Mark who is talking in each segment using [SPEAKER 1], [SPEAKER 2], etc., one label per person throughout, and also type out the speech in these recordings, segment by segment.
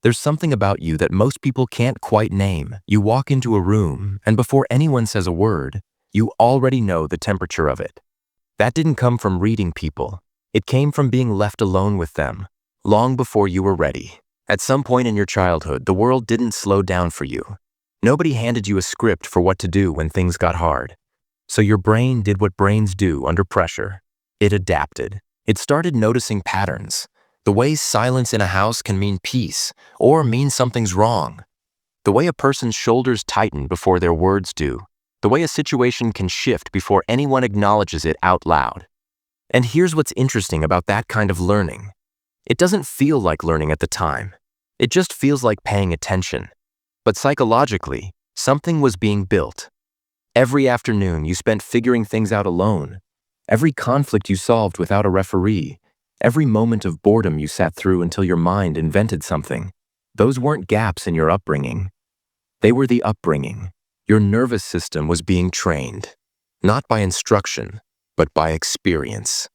[SPEAKER 1] There's something about you that most people can't quite name. You walk into a room, and before anyone says a word, you already know the temperature of it. That didn't come from reading people. It came from being left alone with them, long before you were ready. At some point in your childhood, the world didn't slow down for you. Nobody handed you a script for what to do when things got hard. So your brain did what brains do under pressure. It adapted. It started noticing patterns. The way silence in a house can mean peace, or mean something's wrong. The way a person's shoulders tighten before their words do. The way a situation can shift before anyone acknowledges it out loud. And here's what's interesting about that kind of learning. It doesn't feel like learning at the time. It just feels like paying attention. But psychologically, something was being built. Every afternoon you spent figuring things out alone. Every conflict you solved without a referee. Every moment of boredom you sat through until your mind invented something. Those weren't gaps in your upbringing. They were the upbringing. Your nervous system was being trained, not by instruction, but by experience.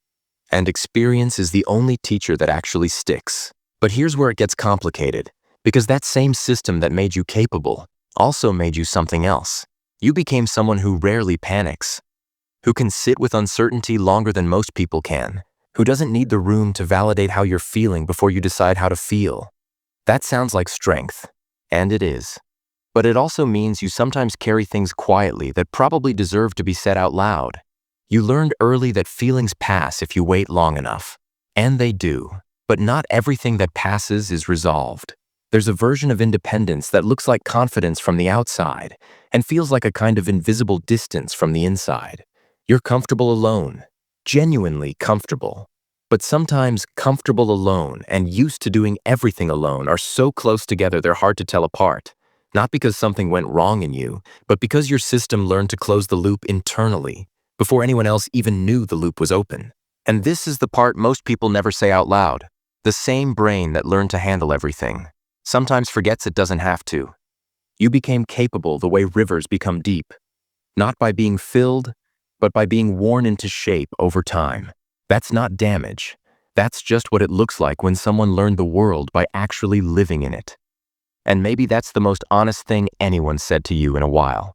[SPEAKER 1] And experience is the only teacher that actually sticks. But here's where it gets complicated, because that same system that made you capable also made you something else. You became someone who rarely panics, who can sit with uncertainty longer than most people can, who doesn't need the room to validate how you're feeling before you decide how to feel. That sounds like strength, and it is. But it also means you sometimes carry things quietly that probably deserve to be said out loud. You learned early that feelings pass if you wait long enough. And they do. But not everything that passes is resolved. There's a version of independence that looks like confidence from the outside and feels like a kind of invisible distance from the inside. You're comfortable alone, genuinely comfortable. But sometimes comfortable alone and used to doing everything alone are so close together they're hard to tell apart. Not because something went wrong in you, but because your system learned to close the loop internally, before anyone else even knew the loop was open. And this is the part most people never say out loud. The same brain that learned to handle everything sometimes forgets it doesn't have to. You became capable the way rivers become deep, not by being filled, but by being worn into shape over time. That's not damage. That's just what it looks like when someone learned the world by actually living in it. And maybe that's the most honest thing anyone said to you in a while.